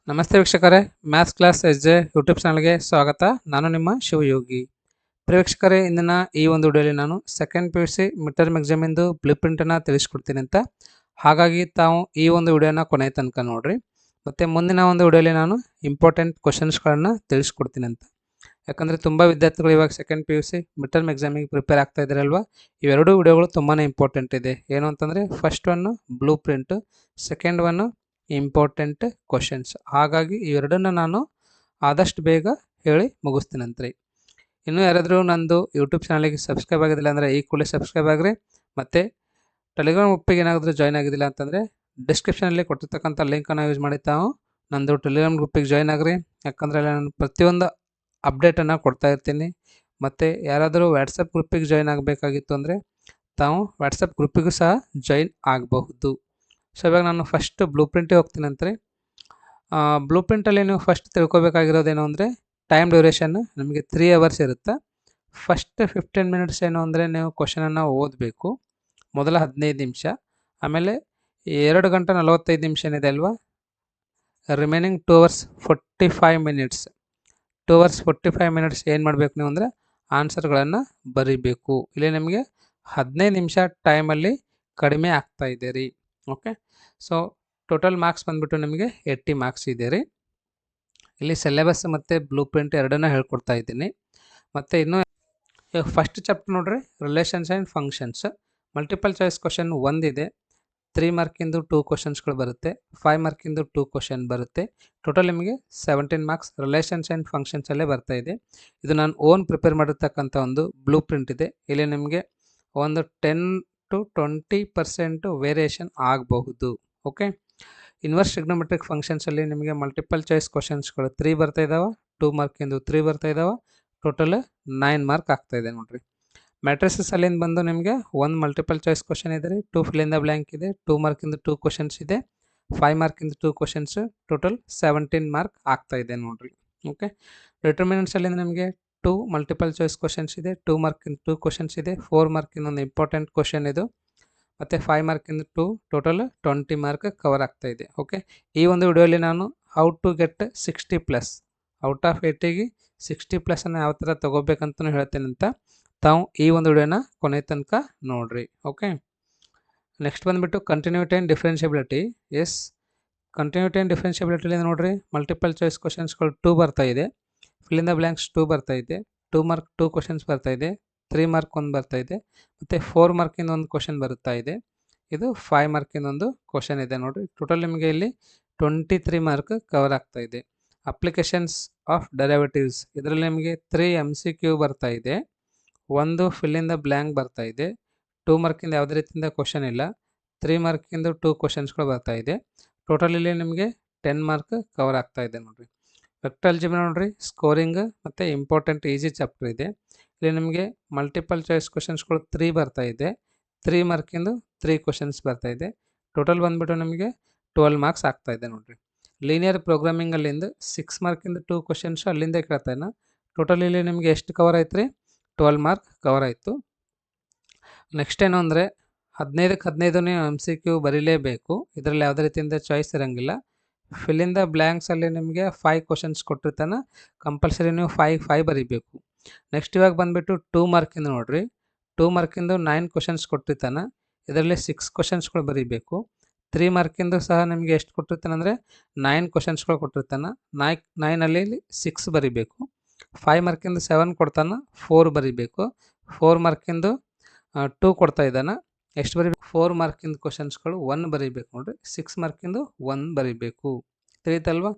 ನಮಸ್ತೆ ವೀಕ್ಷಕರೇ, maths class S J YouTube ಚಾನಲ್ಗೆ ಸ್ವಾಗತ. ನಾನು ನಿಮ್ಮ ಶಿವಯೋಗಿ. ವೀಕ್ಷಕರೇ, ಇಂದಿನ ಈ ಒಂದು ವಿಡಿಯೋಲಿ ನಾನು second P U C mid term ಎಕ್ಸಾಮಿಂದು ಬ್ಲೂ ಪ್ರಿಂಟನ್ನು ತಿಳಿಸ್ಕೊಡ್ತೀನಿ ಅಂತ. ಹಾಗಾಗಿ ತಾವು ಈ ಒಂದು ವಿಡಿಯೋನ ಕೊನೆ ತನಕ ನೋಡಿರಿ. ಮತ್ತು ಮುಂದಿನ ಒಂದು ವಿಡಿಯೋಲಿ ನಾನು ಇಂಪಾರ್ಟೆಂಟ್ ಕ್ವಶನ್ಸ್ಗಳನ್ನು ತಿಳಿಸ್ಕೊಡ್ತೀನಿ ಅಂತ. ಯಾಕಂದರೆ ತುಂಬ ವಿದ್ಯಾರ್ಥಿಗಳು ಇವಾಗ second P U C mid term ಎಕ್ಸಾಮಿಗೆ ಪ್ರಿಪೇರ್ ಆಗ್ತಾ ಇದ್ದಾರಲ್ವ. ಇವೆರಡೂ ವಿಡಿಯೋಗಳು ತುಂಬಾ ಇಂಪಾರ್ಟೆಂಟ್ ಇದೆ. ಏನು ಅಂತಂದರೆ first one blue print, second one important questions. ಹಾಗಾಗಿ ಇವೆರಡನ್ನು ನಾನು ಆದಷ್ಟು ಬೇಗ ಹೇಳಿ ಮುಗಿಸ್ತೀನಂತ್ರಿ. ಇನ್ನೂ ಯಾರಾದರೂ ನಂದು ಯೂಟ್ಯೂಬ್ ಚಾನಲಿಗೆ ಸಬ್ಸ್ಕ್ರೈಬ್ ಆಗಿದ್ದಿಲ್ಲ ಅಂದರೆ ಈ ಕೂಡಲೇ ಸಬ್ಸ್ಕ್ರೈಬ್ ಆಗಿರಿ. ಮತ್ತು ಟೆಲಿಗ್ರಾಮ್ ಗ್ರೂಪಿಗೆ ಏನಾದರೂ ಜಾಯ್ನ್ ಆಗಿದ್ದಿಲ್ಲ ಅಂತಂದರೆ ಡಿಸ್ಕ್ರಿಪ್ಷನಲ್ಲಿ ಕೊಟ್ಟಿರ್ತಕ್ಕಂಥ ಲಿಂಕನ್ನು ಯೂಸ್ ಮಾಡಿ ತಾವು ನಂದು ಟೆಲಿಗ್ರಾಮ್ ಗ್ರೂಪಿಗೆ ಜಾಯ್ನ್ ಆಗಿರಿ. ಯಾಕಂದರೆ ಅಲ್ಲಿ ನಾನು ಪ್ರತಿಯೊಂದು ಅಪ್ಡೇಟನ್ನು ಕೊಡ್ತಾ ಇರ್ತೀನಿ. ಮತ್ತು ಯಾರಾದರೂ ವಾಟ್ಸಪ್ ಗ್ರೂಪಿಗೆ ಜಾಯ್ನ್ ಆಗಬೇಕಾಗಿತ್ತು ಅಂದರೆ ತಾವು ವಾಟ್ಸಪ್ ಗ್ರೂಪಿಗೂ ಸಹ ಜಾಯ್ನ್ ಆಗಬಹುದು. ಸೊ ಇವಾಗ ನಾನು ಫಸ್ಟ್ ಬ್ಲೂ ಪ್ರಿಂಟಿಗೆ ಹೋಗ್ತೀನಿ ಅಂತ್ರಿ. ಬ್ಲೂ ಪ್ರಿಂಟಲ್ಲಿ ನೀವು ಫಸ್ಟ್ ತಿಳ್ಕೊಬೇಕಾಗಿರೋದೇನು ಅಂದರೆ ಟೈಮ್ ಡ್ಯೂರೇಷನ್ ನಿಮಗೆ 3 ಅವರ್ಸ್ ಇರುತ್ತೆ. ಫಸ್ಟ್ 15 ಮಿನಿಟ್ಸ್ ಏನು ಅಂದರೆ ನೀವು ಕ್ವಶನನ್ನು ಓದಬೇಕು, ಮೊದಲ 15 ನಿಮಿಷ. ಆಮೇಲೆ 2 ಗಂಟೆ 45 ನಿಮಿಷ ಏನಿದೆ ಅಲ್ವಾ, remaining 2 hours 45 minutes 2 hours 45 minutes ಏನು ಮಾಡಬೇಕು ನೀವು ಅಂದರೆ ಆನ್ಸರ್ಗಳನ್ನು ಬರೀಬೇಕು. ಇಲ್ಲಿ ನಿಮಗೆ 15 ನಿಮಿಷ ಟೈಮಲ್ಲಿ ಕಡಿಮೆ ಆಗ್ತಾ ಇದೆ ರೀ. ಓಕೆ, ಸೊ ಟೋಟಲ್ ಮಾರ್ಕ್ಸ್ ಬಂದುಬಿಟ್ಟು ನಿಮಗೆ 80 ಮಾರ್ಕ್ಸ್ ಇದೆ ರೀ. ಇಲ್ಲಿ ಸಿಲೆಬಸ್ ಮತ್ತು ಬ್ಲೂ ಪ್ರಿಂಟ್ ಎರಡನ್ನೂ ಹೇಳ್ಕೊಡ್ತಾ ಇದ್ದೀನಿ. ಮತ್ತು ಇನ್ನೂ ಫಸ್ಟ್ ಚಾಪ್ಟರ್ ನೋಡ್ರಿ, relations and functions. Multiple choice question ಒಂದಿದೆ, 3 ಮಾರ್ಕಿಂದು 2 ಕ್ವಶನ್ಸ್ಗಳು ಬರುತ್ತೆ, 5 ಮಾರ್ಕಿಂದು 2 ಕ್ವಶನ್ ಬರುತ್ತೆ. ಟೋಟಲ್ ನಿಮಗೆ 17 ಮಾರ್ಕ್ಸ್ ರಿಲೇಷನ್ಸ್ ಆ್ಯಂಡ್ ಫಂಕ್ಷನ್ಸಲ್ಲೇ ಬರ್ತಾ ಇದೆ. ಇದು ನಾನು ಓನ್ ಪ್ರಿಪೇರ್ ಮಾಡಿರ್ತಕ್ಕಂಥ ಒಂದು ಬ್ಲೂ ಪ್ರಿಂಟ್ ಇದೆ. ಇಲ್ಲಿ ನಿಮಗೆ ಒಂದು 10 to 20% ವೇರಿಯೇಷನ್ ಆಗಬಹುದು. ಓಕೆ, ಇನ್ವರ್ಸ್ ಟ್ರಿಗ್ನೋಮೆಟ್ರಿಕ್ ಫಂಕ್ಷನ್ಸಲ್ಲಿ ನಿಮಗೆ ಮಲ್ಟಿಪಲ್ ಚಾಯ್ಸ್ ಕ್ವಶನ್ಸ್ಗಳು 3 ಬರ್ತಾ ಇದ್ದಾವೆ, 2 ಮಾರ್ಕಿಂದು 3 ಬರ್ತಾ ಇದ್ದಾವೆ, ಟೋಟಲ್ 9 ಮಾರ್ಕ್ ಆಗ್ತಾ ಇದೆ ನೋಡಿರಿ. ಮ್ಯಾಟ್ರಿಸಸ್ ಅಲ್ಲಿಂದ ಬಂದು ನಿಮಗೆ 1 ಮಲ್ಟಿಪಲ್ ಚಾಯ್ಸ್ ಕ್ವಶನ್ ಇದೆ ರೀ, 2 ಫಿಲ್ ಇನ್ ದ ಬ್ಲ್ಯಾಂಕ್ ಇದೆ, 2 ಮಾರ್ಕಿಂದು 2 ಕ್ವಶನ್ಸ್ ಇದೆ, 5 ಮಾರ್ಕಿಂದು 2 ಕ್ವಶನ್ಸ್, ಟೋಟಲ್ 17 ಮಾರ್ಕ್ ಆಗ್ತಾ ಇದೆ ನೋಡಿರಿ. ಓಕೆ, ಡಿಟರ್ಮಿನೆಂಟ್ಸ್ ಅಲ್ಲಿಂದ ನಿಮಗೆ 2 ಮಲ್ಟಿಪಲ್ ಚಾಯ್ಸ್ ಕ್ವಶನ್ಸ್ ಇದೆ, 2 ಮಾರ್ಕಿಂದು 2 ಕ್ವಶನ್ಸ್ ಇದೆ, 4 ಮಾರ್ಕಿಂದು ಒಂದು ಇಂಪಾರ್ಟೆಂಟ್ ಕ್ವಶನ್ ಇದು, ಮತ್ತು 5 ಮಾರ್ಕಿಂದು 2, ಟೋಟಲ್ 20 ಮಾರ್ಕ್ ಕವರ್ ಆಗ್ತಾ ಇದೆ. ಓಕೆ, ಈ ಒಂದು ವಿಡಿಯೋಲಿ ನಾನು how to get 60+, out of 80ಗೆ 60+ ಯಾವ ಥರ ತೊಗೋಬೇಕಂತಲೂ ಹೇಳ್ತೇನೆ ಅಂತ. ತಾವು ಈ ಒಂದು ವಿಡಿಯೋನ ಕೊನೆ ತನಕ ನೋಡಿರಿ. ಓಕೆ, ನೆಕ್ಸ್ಟ್ ಬಂದುಬಿಟ್ಟು continuity and differentiability. Yes, continuity and ಡಿಫ್ರೆನ್ಷಿಯಬಿಲಿಟಿಲಿ ನೋಡಿರಿ, ಮಲ್ಟಿಪಲ್ ಚಾಯ್ಸ್ ಕ್ವಶನ್ಸ್ಗಳು 2 ಬರ್ತಾ ಇದೆ, ಫಿಲ್ ಇನ್ ದ ಬ್ಲ್ಯಾಂಕ್ಸ್ 2 ಬರ್ತಾ ಇದೆ, 2 ಮಾರ್ಕ್ 2 ಕ್ವಶನ್ಸ್ ಬರ್ತಾ ಇದೆ, 3 ಮಾರ್ಕ್ 1 ಬರ್ತಾ ಇದೆ, ಮತ್ತು 4 ಮಾರ್ಕಿಂದ ಒಂದು ಕ್ವಶನ್ ಬರುತ್ತಾ ಇದೆ, ಇದು 5 ಮಾರ್ಕಿಂದ ಒಂದು ಕ್ವಶನ್ ಇದೆ ನೋಡಿರಿ. ಟೋಟಲ್ ನಿಮಗೆ ಇಲ್ಲಿ 23 ಮಾರ್ಕ್ ಕವರ್ ಆಗ್ತಾ ಇದೆ. ಅಪ್ಲಿಕೇಶನ್ಸ್ ಆಫ್ ಡೆರಿವೇಟಿವ್ಸ್, ಇದರಲ್ಲಿ ನಿಮಗೆ 3 MCQ ಬರ್ತಾ ಇದೆ, 1 ಫಿಲ್ ಇನ್ ದ ಬ್ಲ್ಯಾಂಕ್ ಬರ್ತಾ ಇದೆ, 2 ಮಾರ್ಕಿಂದ ಯಾವುದೇ ರೀತಿಯಿಂದ ಕ್ವಶನ್ ಇಲ್ಲ, 3 ಮಾರ್ಕಿಂದು 2 ಕ್ವಶನ್ಸ್ಗಳು ಬರ್ತಾ ಇದೆ. ಟೋಟಲ್ ಇಲ್ಲಿ ನಿಮಗೆ 10 ಮಾರ್ಕ್ ಕವರ್ ಆಗ್ತಾ ಇದೆ ನೋಡಿರಿ. ವೆಕ್ಟರ್ ಆಲ್ಜಿಬ್ರಾ ನೋಡಿರಿ, ಸ್ಕೋರಿಂಗ್ ಮತ್ತು ಇಂಪಾರ್ಟೆಂಟ್ ಈಸಿ ಚಾಪ್ಟರ್ ಇದೆ. ಇಲ್ಲಿ ನಿಮಗೆ ಮಲ್ಟಿಪಲ್ ಚಾಯ್ಸ್ ಕ್ವಶನ್ಸ್ಗಳು 3 ಬರ್ತಾ ಇದೆ, 3 ಮಾರ್ಕಿಂದು 3 ಕ್ವಶನ್ಸ್ ಬರ್ತಾ ಇದೆ. ಟೋಟಲ್ ಬಂದುಬಿಟ್ಟು ನಿಮಗೆ 12 ಮಾರ್ಕ್ಸ್ ಆಗ್ತಾ ಇದೆ ನೋಡಿರಿ. ಲೀನಿಯರ್ ಪ್ರೋಗ್ರಾಮಿಂಗ್ ಅಲ್ಲಿಂದ 6 ಮಾರ್ಕಿಂದು 2 ಕ್ವಶನ್ಸು ಅಲ್ಲಿಂದ ಕೇಳ್ತಾನೆ. ಟೋಟಲ್ ಇಲ್ಲಿ ನಿಮಗೆ ಎಷ್ಟು ಕವರ್ ಆಯ್ತು ರೀ? 12 ಮಾರ್ಕ್ ಕವರ್ ಆಯಿತು. ನೆಕ್ಸ್ಟ್ ಏನು ಅಂದರೆ 15ಕ್ಕೆ 15 ನೀವು MCQ ಬರೀಲೇಬೇಕು. ಇದರಲ್ಲಿ ಯಾವುದೇ ರೀತಿಯಿಂದ ಚಾಯ್ಸ್ ಇರೋಂಗಿಲ್ಲ. ಫಿಲ್ ಇನ್ ದ ಬ್ಲ್ಯಾಂಕ್ಸಲ್ಲಿ ನಿಮಗೆ 5 ಕ್ವಶನ್ಸ್ ಕೊಟ್ಟಿರ್ತಾನೆ, ಕಂಪಲ್ಸರಿ ನೀವು 5 ಬರೀಬೇಕು. ನೆಕ್ಸ್ಟ್ ಇವಾಗ ಬಂದುಬಿಟ್ಟು 2 ಮಾರ್ಕಿಂದು ನೋಡಿರಿ, 2 ಮಾರ್ಕಿಂದು 9 ಕ್ವಶನ್ಸ್ ಕೊಟ್ಟಿರ್ತಾನೆ, ಇದರಲ್ಲಿ 6 ಕ್ವಶನ್ಸ್ಗಳು ಬರೀಬೇಕು. 3 ಮಾರ್ಕಿಂದು ಸಹ ನಿಮಗೆ ಎಷ್ಟು ಕೊಟ್ಟಿರ್ತಾನೆ ಅಂದರೆ 9 ಕ್ವಶನ್ಸ್ಗಳು ಕೊಟ್ಟಿರ್ತಾನೆ, 9ಅಲ್ಲಿ 6 ಬರೀಬೇಕು. 5 ಮಾರ್ಕಿಂದು 7 ಕೊಡ್ತಾನೆ, 4 ಬರೀಬೇಕು. 4 ಮಾರ್ಕಿಂದು 2 ಕೊಡ್ತಾ ಇದ್ದಾನೆ, ಎಷ್ಟು ಬರೀಬೇಕು? 4 ಮಾರ್ಕಿಂದು ಕ್ವಶನ್ಸ್ಗಳು 1 ಬರೀಬೇಕು ನೋಡಿರಿ. 6 ಮಾರ್ಕಿಂದು 1 ಬರೀಬೇಕು. ತಿಳಿತಲ್ವಾ?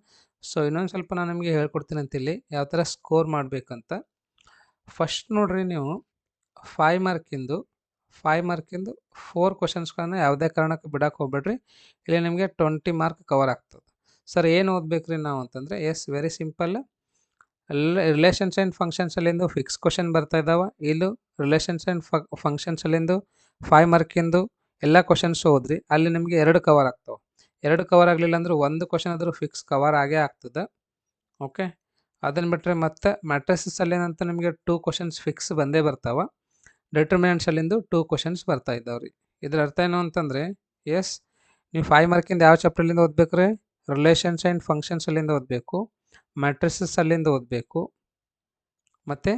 ಸೊ ಇನ್ನೊಂದು ಸ್ವಲ್ಪ ನಾನು ನಿಮಗೆ ಹೇಳ್ಕೊಡ್ತೀನಿ ಅಂತಿಲ್ಲಿ ಯಾವ ಥರ ಸ್ಕೋರ್ ಮಾಡಬೇಕಂತ. ಫಸ್ಟ್ ನೋಡಿರಿ, ನೀವು 5 ಮಾರ್ಕಿಂದು 4 ಕ್ವಶನ್ಸ್ಗಳನ್ನ ಯಾವುದೇ ಕಾರಣಕ್ಕೆ ಬಿಡೋಕೆ ಹೋಗ್ಬೇಡ್ರಿ. ಇಲ್ಲಿ ನಿಮಗೆ 20 ಮಾರ್ಕ್ ಕವರ್ ಆಗ್ತದೆ. ಸರ್ ಏನು ಓದಬೇಕು ರೀ ನಾವು ಅಂತಂದರೆ, yes, very simple. Relations and ಫಂಕ್ಷನ್ಸಲ್ಲಿಂದು ಫಿಕ್ಸ್ ಕ್ವಶನ್ ಬರ್ತಾ ಇದ್ದಾವೆ. ಇಲ್ಲೂ ರಿಲೇಷನ್ಸ್ ಆ್ಯಂಡ್ ಫಂಕ್ಷನ್ಸಲ್ಲಿಂದು 5 ಮಾರ್ಕಿಂದು ಎಲ್ಲ ಕ್ವಶನ್ಸ್ ಓದ್ರಿ. ಅಲ್ಲಿ ನಿಮಗೆ 2 ಕವರ್ ಆಗ್ತಾವೆ. 2 ಕವರ್ ಆಗಲಿಲ್ಲ ಅಂದ್ರೆ 1 ಕ್ವಶನ್ ಆದರೂ ಫಿಕ್ಸ್ ಕವರ್ ಆಗೇ ಆಗ್ತದೆ. ಓಕೆ, ಅದನ್ನು ಬಿಟ್ಟರೆ ಮತ್ತೆ ಮ್ಯಾಟ್ರಿಸಸ್ಸಲ್ಲಿನಂತ ನಿಮಗೆ 2 ಕ್ವಶನ್ಸ್ ಫಿಕ್ಸ್ ಬಂದೇ ಬರ್ತಾವೆ. ಡಿಟರ್ಮಿನೆಂಟ್ಸಲ್ಲಿಂದು 2 ಕ್ವಶನ್ಸ್ ಬರ್ತಾ ಇದ್ದಾವೆ ರೀ. ಇದರ ಅರ್ಥ ಏನು ಅಂತಂದರೆ, ಎಸ್, ನೀವು 5 ಮಾರ್ಕಿಂದ ಯಾವ ಚಾಪ್ಟರ್ಲಿಂದ ಓದಬೇಕು ರೀ? ರಿಲೇಷನ್ಸ್ ಆ್ಯಂಡ್ ಫಂಕ್ಷನ್ಸ್ ಅಲ್ಲಿಂದ ಓದಬೇಕು, ಮ್ಯಾಟ್ರಿಸಸ್ ಅಲ್ಲಿಂದ ಓದಬೇಕು, ಮತ್ತು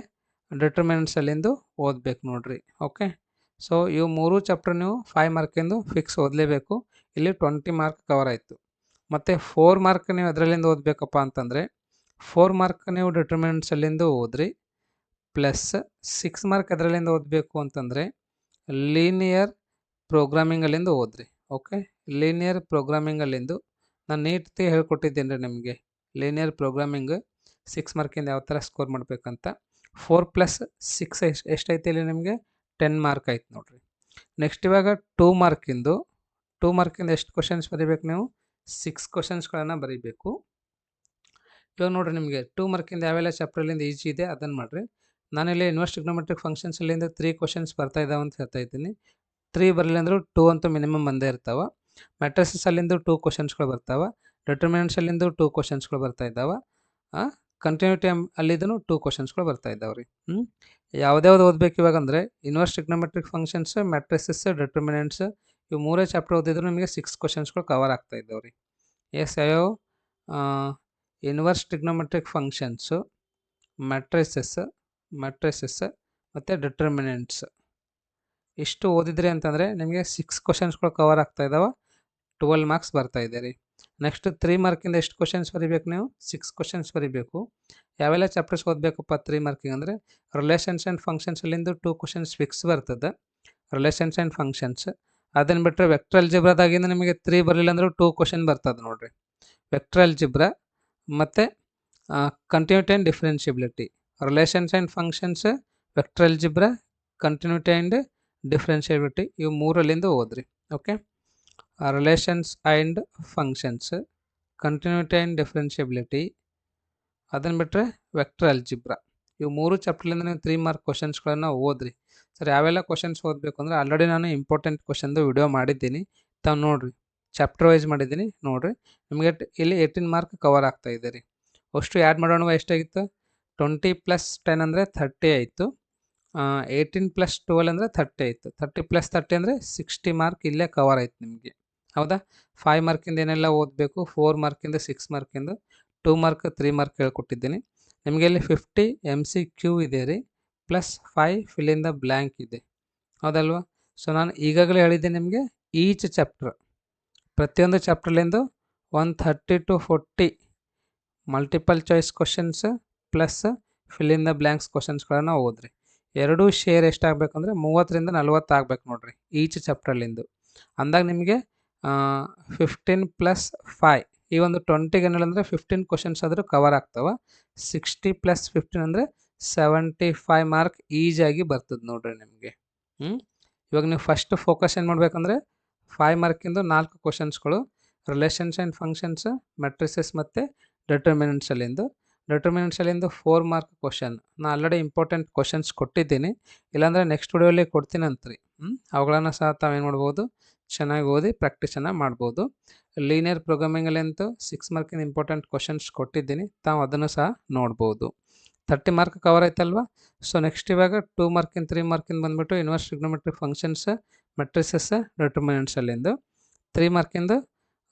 ಡಿಟರ್ಮಿನೆಂಟ್ಸ್ ಅಲ್ಲಿಂದ ಓದಬೇಕು ನೋಡ್ರಿ. ಓಕೆ, ಸೊ ಇವು 3 ಚಾಪ್ಟರ್ ನೀವು 5 ಮಾರ್ಕಿಂದು ಫಿಕ್ಸ್ ಓದಲೇಬೇಕು. ಇಲ್ಲಿ 20 ಮಾರ್ಕ್ ಕವರ್ ಆಯಿತು. ಮತ್ತು 4 ಮಾರ್ಕ್ ನೀವು ಅದರಲ್ಲಿಂದ ಓದಬೇಕಪ್ಪ ಅಂತಂದರೆ 4 ಮಾರ್ಕ್ ನೀವು ಡಿಟರ್ಮಿನೆಂಟ್ಸ್ ಅಲ್ಲಿಂದ ಓದ್ರಿ, ಪ್ಲಸ್ 6 ಮಾರ್ಕ್ ಅದರಲ್ಲಿಂದ ಓದಬೇಕು ಅಂತಂದರೆ ಲೀನಿಯರ್ ಪ್ರೋಗ್ರಾಮಿಂಗ್ ಅಲ್ಲಿಂದ ಓದ್ರಿ. ಓಕೆ, ಲೀನಿಯರ್ ಪ್ರೋಗ್ರಾಮಿಂಗ್ ಅಲ್ಲಿಂದು ನಾನು ನೀಟ್ತಿ ಹೇಳ್ಕೊಟ್ಟಿದ್ದೇನೆ ರೀ ನಿಮಗೆ. ಲೀನಿಯರ್ ಪ್ರೋಗ್ರಾಮಿಂಗ್ 6 ಮಾರ್ಕಿಂದ ಯಾವ ಥರ ಸ್ಕೋರ್ ಮಾಡಬೇಕಂತ. 4 + 6 ಎಷ್ಟೈತೆ ಇಲ್ಲಿ ನಿಮಗೆ 10 ಮಾರ್ಕ್ ಆಯ್ತು ನೋಡ್ರಿ. ನೆಕ್ಸ್ಟ್ ಇವಾಗ 2 ಮಾರ್ಕಿಂದು ಎಷ್ಟು ಕ್ವಶನ್ಸ್ ಬರೀಬೇಕು ನೀವು? 6 ಕ್ವಶನ್ಸ್ಗಳನ್ನು ಬರೀಬೇಕು. ಇವಾಗ ನೋಡಿರಿ ನಿಮಗೆ 2 ಮಾರ್ಕಿಂದ ಯಾವೆಲ್ಲ ಚಾಪ್ಟರ್ಲಿಂದ ಈಜಿ ಇದೆ ಅದನ್ನು ಮಾಡಿರಿ. ನಾನಿಲ್ಲಿ ಇನ್ವರ್ಸ್ ಟ್ರಿಗ್ನೋಮೆಟ್ರಿಕ್ ಫಂಕ್ಷನ್ಸ್ ಅಲ್ಲಿಂದ 3 ಕ್ವಶನ್ಸ್ ಬರ್ತಾ ಇದ್ದಾವೆ ಅಂತ ಹೇಳ್ತಾ ಇದ್ದೀನಿ. 3 ಬರಲಿಲ್ಲ ಅಂದರೂ 2 ಅಂತೂ ಮಿನಿಮಮ್ ಬಂದೇ ಇರ್ತಾವೆ. ಮ್ಯಾಟ್ರಿಸಸ್ ಅಲ್ಲಿಂದ 2 ಕ್ವಶನ್ಸ್ಗಳು ಬರ್ತಾವೆ, ಡಿಟರ್ಮಿನೆಂಟ್ಸ್ ಅಲ್ಲಿಂದ 2 ಕ್ವಶನ್ಸ್ಗಳು ಬರ್ತಾ ಇದ್ದಾವೆ, ಕಂಟಿನ್ಯೂಟಿ ಅಲ್ಲಿದ್ದೂ 2 ಕ್ವಶನ್ಸ್ಗಳು ಬರ್ತಾ ಇದ್ದಾವೆ ರೀ. ಯಾವ್ದ್ಯಾವ್ದು ಓದಬೇಕು ಇವಾಗ ಅಂದರೆ inverse trigonometric functions, matrices, determinants ಇವು 3 ಚಾಪ್ಟರ್ ಓದಿದ್ರು ನಿಮಗೆ 6 ಕ್ವಶನ್ಸ್ಗಳು ಕವರ್ ಆಗ್ತಾ ಇದ್ದಾವೆ ರೀ. ಯಾವ್ಯಾವ? ಇನ್ವರ್ಸ್ ಟ್ರಿಗ್ನೋಮೆಟ್ರಿಕ್ ಫಂಕ್ಷನ್ಸು, ಮ್ಯಾಟ್ರಿಸಸ್ ಮತ್ತು ಡಿಟರ್ಮಿನೆಂಟ್ಸ್ ಇಷ್ಟು ಓದಿದ್ರಿ ಅಂತಂದರೆ ನಿಮಗೆ 6 ಕ್ವಶನ್ಸ್ಗಳು ಕವರ್ ಆಗ್ತಾ ಇದ್ದಾವೆ, 12 ಮಾರ್ಕ್ಸ್ ಬರ್ತಾ ಇದೆ ರೀ. ನೆಕ್ಸ್ಟ್ 3 ಮಾರ್ಕಿಂದ ಎಷ್ಟು ಕ್ವಶನ್ಸ್ ಬರೀಬೇಕು ನೀವು? 6 ಕ್ವಶನ್ಸ್ ಬರೀಬೇಕು. ಯಾವೆಲ್ಲ ಚಾಪ್ಟರ್ಸ್ ಓದಬೇಕಪ್ಪ 3 ಮಾರ್ಕಿಂಗ್ ಅಂದರೆ ರಿಲೇಷನ್ಸ್ ಆ್ಯಂಡ್ ಫಂಕ್ಷನ್ಸ್ ಅಲ್ಲಿಂದ 2 ಕ್ವಶನ್ಸ್ ಫಿಕ್ಸ್ ಬರ್ತದೆ, ರಿಲೇಷನ್ಸ್ ಆ್ಯಂಡ್ ಫಂಕ್ಷನ್ಸ್. ಅದನ್ನು ಬಿಟ್ಟರೆ ವೆಕ್ಟರ್ ಅಲ್ಜಿಬ್ರಾದಾಗಿಂದ ನಿಮಗೆ 3 ಬರಲಿಲ್ಲ ಅಂದರೂ 2 ಕ್ವಶನ್ ಬರ್ತದೆ ನೋಡಿರಿ. ವೆಕ್ಟರ್ ಅಲ್ಜಿಬ್ರಾ ಮತ್ತು continuity and differentiability, relations and functions, vector algebra, continuity and differentiability ಇವು 3ರಲ್ಲಿಂದ ಓದ್ರಿ. Okay, relations and functions, continuity and differentiability, ಅದನ್ನು ಬಿಟ್ಟರೆ ವೆಕ್ಟರ್ ಅಲ್ಜಿಬ್ರಾ ಇವು 3 ಚಾಪ್ಟರ್ಲಿಂದ ನೀವು 3 ಮಾರ್ಕ್ ಕ್ವಶನ್ಸ್ಗಳನ್ನು ಓದ್ರಿ. ಸರ್ ಯಾವೆಲ್ಲ ಕ್ವಶನ್ಸ್ ಓದಬೇಕು ಅಂದರೆ ಆಲ್ರೆಡಿ ನಾನು ಇಂಪಾರ್ಟೆಂಟ್ ಕ್ವಶನ್ದು ವಿಡಿಯೋ ಮಾಡಿದ್ದೀನಿ, ತಾವು ನೋಡಿರಿ. ಚಾಪ್ಟರ್ ವೈಸ್ ಮಾಡಿದ್ದೀನಿ ನೋಡಿರಿ. ನಿಮಗೆ ಇಲ್ಲಿ 18 ಮಾರ್ಕ್ ಕವರ್ ಆಗ್ತಾ ಇದೆ ರೀ. ಅಷ್ಟು ಆ್ಯಡ್ ಮಾಡೋಣ ಎಷ್ಟಾಗಿತ್ತು? 20 + 10 ಅಂದರೆ 30 ಆಯಿತು. 18 + 12 ಅಂದರೆ 30 ಆಯಿತು. 30 + 30 ಅಂದರೆ 60 ಮಾರ್ಕ್ ಇಲ್ಲೇ ಕವರ್ ಆಯ್ತು ನಿಮಗೆ. ಹೌದಾ? 5 ಮಾರ್ಕಿಂದ ಏನೆಲ್ಲ ಓದಬೇಕು? 4 ಮಾರ್ಕಿಂದ 6 ಮಾರ್ಕಿಂದ 2 ಮಾರ್ಕ್ 3 ಮಾರ್ಕ್ ಹೇಳ್ಕೊಟ್ಟಿದ್ದೀನಿ. ನಿಮಗೆ ಇಲ್ಲಿ 50 MCQ ಇದೆ ರೀ, plus 5 fill in the blank ಇದೆ. ಹೌದಲ್ವಾ? ಸೊ ನಾನು ಈಗಾಗಲೇ ಹೇಳಿದ್ದೆ ನಿಮಗೆ ಈಚ್ ಚಾಪ್ಟರ್ ಪ್ರತಿಯೊಂದು ಚಾಪ್ಟರ್ಲಿಂದು 130 to 40 multiple choice questions plus fill in the blanks ಕ್ವಶನ್ಸ್ಗಳನ್ನು ಓದ್ರಿ. ಎರಡೂ ಶೇರ್ ಎಷ್ಟಾಗಬೇಕಂದ್ರೆ 30ರಿಂದ 40 ಆಗ್ಬೇಕು ನೋಡಿರಿ ಈಚ್ ಚಾಪ್ಟರ್ಲಿಂದು. ಅಂದಾಗ ನಿಮಗೆ 15 + 5 ಈ ಒಂದು 20ಗೆ ಏನಿಲ್ಲ 15 ಕ್ವಶನ್ಸ್ ಆದರೂ ಕವರ್ ಆಗ್ತವೆ. 60 + 15 ಅಂದರೆ 75 ಮಾರ್ಕ್ ಈಸಿಯಾಗಿ ಬರ್ತದೆ ನೋಡ್ರಿ ನಿಮಗೆ. ಇವಾಗ ನೀವು ಫಸ್ಟ್ ಫೋಕಸ್ ಏನು ಮಾಡಬೇಕಂದ್ರೆ 5 ಮಾರ್ಕಿಂದು 4 ಕ್ವಶನ್ಸ್ಗಳು ರಿಲೇಷನ್ಸ್ ಆ್ಯಂಡ್ ಫಂಕ್ಷನ್ಸ್, ಮ್ಯಾಟ್ರಿಸಸ್ ಮತ್ತು ಡಿಟರ್ಮಿನೆಂಟ್ಸ್ ಅಲ್ಲಿಂದು. ಡಿಟರ್ಮಿನೆಂಟ್ಸ್ ಅಲ್ಲಿಂದು 4 ಮಾರ್ಕ್ ಕ್ವಶನ್ ನಾನು ಆಲ್ರೆಡಿ ಇಂಪಾರ್ಟೆಂಟ್ ಕ್ವಶನ್ಸ್ ಕೊಟ್ಟಿದ್ದೀನಿ, ಇಲ್ಲಾಂದರೆ ನೆಕ್ಸ್ಟ್ ವಿಡಿಯೋಲಿ ಕೊಡ್ತೀನಂತ್ರಿ. ಅವುಗಳನ್ನು ಸಹ ತಾವೇನು ಮಾಡ್ಬೋದು, ಚೆನ್ನಾಗಿ ಓದಿ ಪ್ರಾಕ್ಟೀಸನ್ನು ಮಾಡ್ಬೋದು. ಲೀನಿಯರ್ ಪ್ರೋಗ್ರಾಮಿಂಗಲ್ಲಂತೂ 6 ಮಾರ್ಕಿನ ಇಂಪಾರ್ಟೆಂಟ್ ಕ್ವಶನ್ಸ್ ಕೊಟ್ಟಿದ್ದೀನಿ, ತಾವು ಅದನ್ನು ಸಹ ನೋಡ್ಬೋದು. 30 ಮಾರ್ಕ್ ಕವರ್ ಆಯ್ತಲ್ವಾ? ಸೊ ನೆಕ್ಸ್ಟ್ ಇವಾಗ 2 ಮಾರ್ಕಿನ 3 ಮಾರ್ಕಿಂದ ಬಂದುಬಿಟ್ಟು inverse trigonometric functions, matrices, determinants ಅಲ್ಲಿಂದು. 3 ಮಾರ್ಕಿಂದು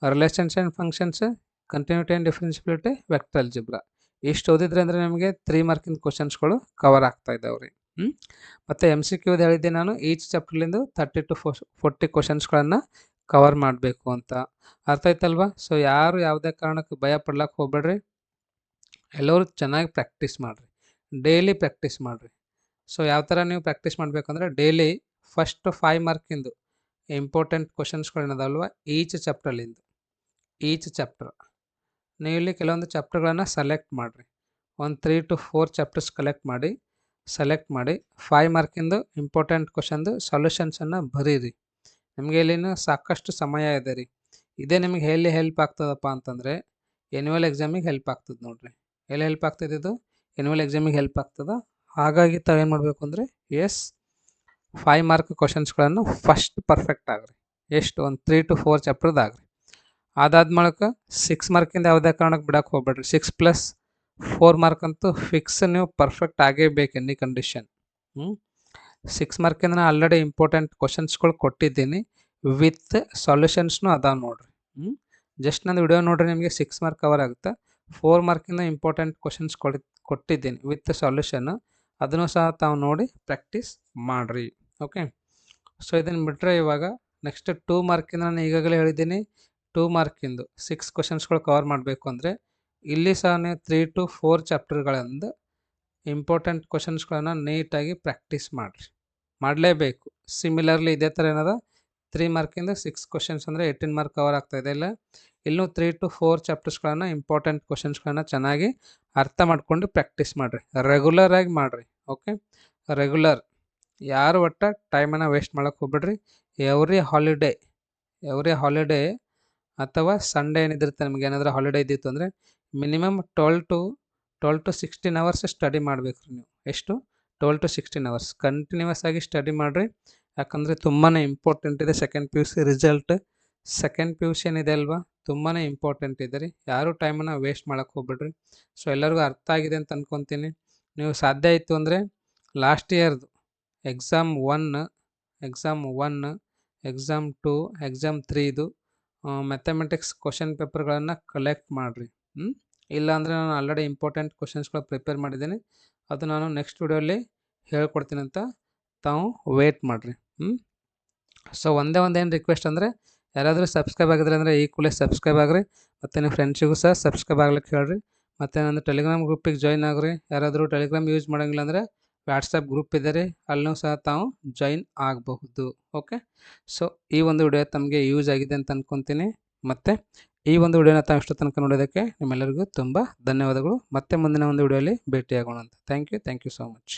relations and functions, continuity and differentiability, vector algebra ಇಷ್ಟು ಓದಿದ್ರೆ ಅಂದರೆ ನಿಮಗೆ 3 ಮಾರ್ಕಿನ ಕ್ವಶನ್ಸ್ಗಳು ಕವರ್ ಆಗ್ತಾ ಇದ್ದಾವೆ ರೀ. ಮತ್ತು MCQ ಹೇಳಿದ್ದೆ ನಾನು ಈಚ್ ಚಾಪ್ಟರ್ಲಿಂದು 30 to 40 ಕ್ವಶನ್ಸ್ಗಳನ್ನು ಕವರ್ ಮಾಡಬೇಕು ಅಂತ. ಅರ್ಥ ಆಯ್ತಲ್ವಾ? ಸೊ ಯಾರು ಯಾವುದೇ ಕಾರಣಕ್ಕೆ ಭಯ ಪಡ್ಲಕ್ಕೆ ಹೋಗ್ಬೇಡ್ರಿ, ಎಲ್ಲರೂ ಚೆನ್ನಾಗಿ ಪ್ರಾಕ್ಟೀಸ್ ಮಾಡಿರಿ, ಡೈಲಿ ಪ್ರಾಕ್ಟೀಸ್ ಮಾಡಿರಿ. ಸೊ ಯಾವ ಥರ ನೀವು ಪ್ರಾಕ್ಟೀಸ್ ಮಾಡಬೇಕಂದ್ರೆ ಡೈಲಿ ಫಸ್ಟ್ 5 ಮಾರ್ಕಿಂದು ಇಂಪಾರ್ಟೆಂಟ್ ಕ್ವಶನ್ಸ್ಗಳೇನದಲ್ವ ಈಚ್ ಚಾಪ್ಟರ್ಲಿಂದು, ಈಚ್ ಚಾಪ್ಟರ್ ನೀವು ಇಲ್ಲಿ ಕೆಲವೊಂದು ಚಾಪ್ಟರ್ಗಳನ್ನು ಸೆಲೆಕ್ಟ್ ಮಾಡಿರಿ. ಒಂದು 3 to 4 ಚಾಪ್ಟರ್ಸ್ ಸೆಲೆಕ್ಟ್ ಮಾಡಿ 5 ಮಾರ್ಕಿಂದು ಇಂಪಾರ್ಟೆಂಟ್ ಕ್ವಶನ್ದು ಸೊಲ್ಯೂಷನ್ಸನ್ನು ಬರೀರಿ. ನಿಮಗೆ ಇಲ್ಲಿನೂ ಸಾಕಷ್ಟು ಸಮಯ ಇದೆ ರೀ. ಇದೇ ನಿಮಗೆ ಎಲ್ಲಿ ಹೆಲ್ಪ್ ಆಗ್ತದಪ್ಪ ಅಂತಂದರೆ ಎನ್ಯುವಲ್ ಎಕ್ಸಾಮಿಗೆ ಹೆಲ್ಪ್ ಆಗ್ತದೆ ನೋಡಿರಿ. ಎಲ್ಲಿ ಹೆಲ್ಪ್ ಆಗ್ತದೆ ಇದು? ಎನ್ಯುವಲ್ ಎಕ್ಸಾಮಿಗೆ ಹೆಲ್ಪ್ ಆಗ್ತದೆ. ಹಾಗಾಗಿ ತಾವೇನು ಮಾಡಬೇಕು ಅಂದರೆ 5 ಮಾರ್ಕ್ ಕ್ವಶನ್ಸ್ಗಳನ್ನು ಫಸ್ಟ್ ಪರ್ಫೆಕ್ಟ್ ಆಗ್ರಿ. ಎಷ್ಟು? ಒಂದು 3 to 4 ಚಾಪ್ಟರ್ದಾಗ್ರಿ. ಅದಾದ್ಮೇಲೆ 6 ಮಾರ್ಕಿಂದ ಯಾವುದೇ ಕಾರಣಕ್ಕೆ ಬಿಡಕ್ಕೆ ಹೋಗ್ಬೇಡ್ರಿ. 6 + 4 ಮಾರ್ಕ್ ಅಂತೂ ಫಿಕ್ಸ್ ನೀವು ಪರ್ಫೆಕ್ಟ್ ಆಗೇ ಬೇಕು ಎನಿ ಕಂಡೀಷನ್. 6 ಮಾರ್ಕಿಂದ ನಾನು ಆಲ್ರೆಡಿ ಇಂಪಾರ್ಟೆಂಟ್ ಕ್ವಶನ್ಸ್ಗಳು ಕೊಟ್ಟಿದ್ದೀನಿ, ವಿತ್ ಸೊಲ್ಯೂಷನ್ಸ್ನು ಅದಾವೆ ನೋಡಿರಿ. ಜಸ್ಟ್ ನಂದು ವಿಡಿಯೋ ನೋಡಿರಿ ನಿಮಗೆ 6 ಮಾರ್ಕ್ ಕವರ್ ಆಗುತ್ತೆ. 4 ಮಾರ್ಕಿಂದ ಇಂಪಾರ್ಟೆಂಟ್ ಕ್ವಶನ್ಸ್ ಕೊಟ್ಟಿದ್ದೀನಿ ವಿತ್ ಸೊಲ್ಯೂಷನ್. ಅದನ್ನು ಸಹ ತಾವು ನೋಡಿ ಪ್ರಾಕ್ಟೀಸ್ ಮಾಡಿರಿ. ಓಕೆ, ಸೊ ಇದನ್ನು ಬಿಟ್ಟರೆ ಇವಾಗ ನೆಕ್ಸ್ಟ್ 2 ಮಾರ್ಕಿಂದ ನಾನು ಈಗಾಗಲೇ ಹೇಳಿದ್ದೀನಿ 2 ಮಾರ್ಕಿಂದು 6 ಕ್ವಶನ್ಸ್ಗಳು ಕವರ್ ಮಾಡಬೇಕು ಅಂದರೆ ಇಲ್ಲಿ ಸಹ ನೀವು 3 to 4 ಚಾಪ್ಟರ್ಗಳಿಂದ ಇಂಪಾರ್ಟೆಂಟ್ ಕ್ವಶನ್ಸ್ಗಳನ್ನು ನೀಟಾಗಿ ಪ್ರಾಕ್ಟೀಸ್ ಮಾಡಿರಿ, ಮಾಡಲೇಬೇಕು. ಸಿಮಿಲರ್ಲಿ ಇದೇ ಥರ ಏನದ 3 ಮಾರ್ಕಿಂದ 6 ಕ್ವಶನ್ಸ್ ಅಂದರೆ 18 ಮಾರ್ಕ್ ಕವರ್ ಆಗ್ತಾಯಿದೆ. ಇಲ್ಲ ಇನ್ನೂ 3 to 4 ಚಾಪ್ಟರ್ಸ್ಗಳನ್ನು ಇಂಪಾರ್ಟೆಂಟ್ ಕ್ವಶನ್ಸ್ಗಳನ್ನು ಚೆನ್ನಾಗಿ ಅರ್ಥ ಮಾಡ್ಕೊಂಡು ಪ್ರಾಕ್ಟೀಸ್ ಮಾಡಿರಿ, ರೆಗ್ಯುಲರ್ ಆಗಿ ಮಾಡಿರಿ. ಓಕೆ, ರೆಗ್ಯುಲರ್, ಯಾರು ಒಟ್ಟ ಟೈಮನ್ನು ವೇಸ್ಟ್ ಮಾಡೋಕ್ಕೆ ಹೋಗ್ಬಿಡ್ರಿ. ಎವ್ರಿ ಹಾಲಿಡೇ ಅಥವಾ ಸಂಡೇ ಏನಿದಿರುತ್ತೆ ನಿಮ್ಗೆ ಏನಾದರೂ ಹಾಲಿಡೇ ಇದ್ದಿತ್ತು ಅಂದರೆ ಮಿನಿಮಮ್ 12 to 16 ಅವರ್ಸ್ ಸ್ಟಡಿ ಮಾಡಬೇಕು ರೀ ನೀವು. ಎಷ್ಟು? 12 to 16 ಅವರ್ಸ್ ಕಂಟಿನ್ಯೂಸ್ ಆಗಿ ಸ್ಟಡಿ ಮಾಡಿರಿ. ಯಾಕಂದರೆ ತುಂಬಾ ಇಂಪಾರ್ಟೆಂಟ್ ಇದೆ second P U C result. Second P U C ಏನಿದೆ ಅಲ್ವಾ, ತುಂಬಾ ಇಂಪಾರ್ಟೆಂಟ್ ಇದೆ ರೀ. ಯಾರು ಟೈಮನ್ನು ವೇಸ್ಟ್ ಮಾಡೋಕ್ಕೆ ಹೋಗ್ಬಿಡ್ರಿ. ಸೊ ಎಲ್ಲರಿಗೂ ಅರ್ಥ ಆಗಿದೆ ಅಂತ ಅಂದ್ಕೊತೀನಿ. ನೀವು ಸಾಧ್ಯ ಆಯಿತು ಅಂದರೆ ಲಾಸ್ಟ್ ಇಯರ್ದು ಎಕ್ಸಾಮ್ 1, ಎಕ್ಸಾಮ್ 2, ಎಕ್ಸಾಮ್ 3ದು ಮ್ಯಾಥಮೆಟಿಕ್ಸ್ ಕ್ವಶನ್ ಪೇಪರ್ಗಳನ್ನು ಕಲೆಕ್ಟ್ ಮಾಡಿರಿ. ಇಲ್ಲಾಂದರೆ ನಾನು ಆಲ್ರೆಡಿ ಇಂಪಾರ್ಟೆಂಟ್ ಕ್ವಶನ್ಸ್ಗಳು ಪ್ರಿಪೇರ್ ಮಾಡಿದ್ದೀನಿ, ಅದು ನಾನು ನೆಕ್ಸ್ಟ್ ವಿಡಿಯೋಲಿ ಹೇಳ್ಕೊಡ್ತೀನಿ ಅಂತ ತಾವು ವೇಟ್ ಮಾಡಿರಿ. ಸೊ ಒಂದೇನು ರಿಕ್ವೆಸ್ಟ್ ಅಂದರೆ ಯಾರಾದರೂ ಸಬ್ಸ್ಕ್ರೈಬ್ ಆಗಿದ್ರೆ ಅಂದರೆ ಈ ಕೂಡಲೇ ಸಬ್ಸ್ಕ್ರೈಬ್ ಆಗಿರಿ, ಮತ್ತು ನಿಮ್ಮ ಫ್ರೆಂಡ್ಸಿಗೂ ಸಹ ಸಬ್ಸ್ಕ್ರೈಬ್ ಆಗ್ಲಿಕ್ಕೆ ಹೇಳ್ರಿ. ಮತ್ತು ನನ್ನ ಟೆಲಿಗ್ರಾಮ್ ಗ್ರೂಪಿಗೆ ಜಾಯ್ನ್ ಆಗಿರಿ. ಯಾರಾದರೂ ಟೆಲಿಗ್ರಾಮ್ ಯೂಸ್ ಮಾಡೋಂಗಿಲ್ಲ ಅಂದರೆ ವಾಟ್ಸಪ್ ಗ್ರೂಪ್ ಇದೆ ರೀ, ಅಲ್ಲೂ ಸಹ ತಾವು ಜಾಯಿನ್ ಆಗಬಹುದು. ಓಕೆ, ಸೊ ಈ ಒಂದು ವಿಡಿಯೋ ತಮಗೆ ಯೂಸ್ ಆಗಿದೆ ಅಂತ ಅಂದ್ಕೊತೀನಿ. ಮತ್ತು ಈ ಒಂದು ವಿಡಿಯೋನ ತಾವು ಇಷ್ಟು ತನಕ ನೋಡೋದಕ್ಕೆ ನಿಮ್ಮೆಲ್ಲರಿಗೂ ತುಂಬ ಧನ್ಯವಾದಗಳು. ಮತ್ತೆ ಮುಂದಿನ ಒಂದು ವಿಡಿಯೋಲಿ ಭೇಟಿಯಾಗೋಣ ಅಂತ. Thank you so much.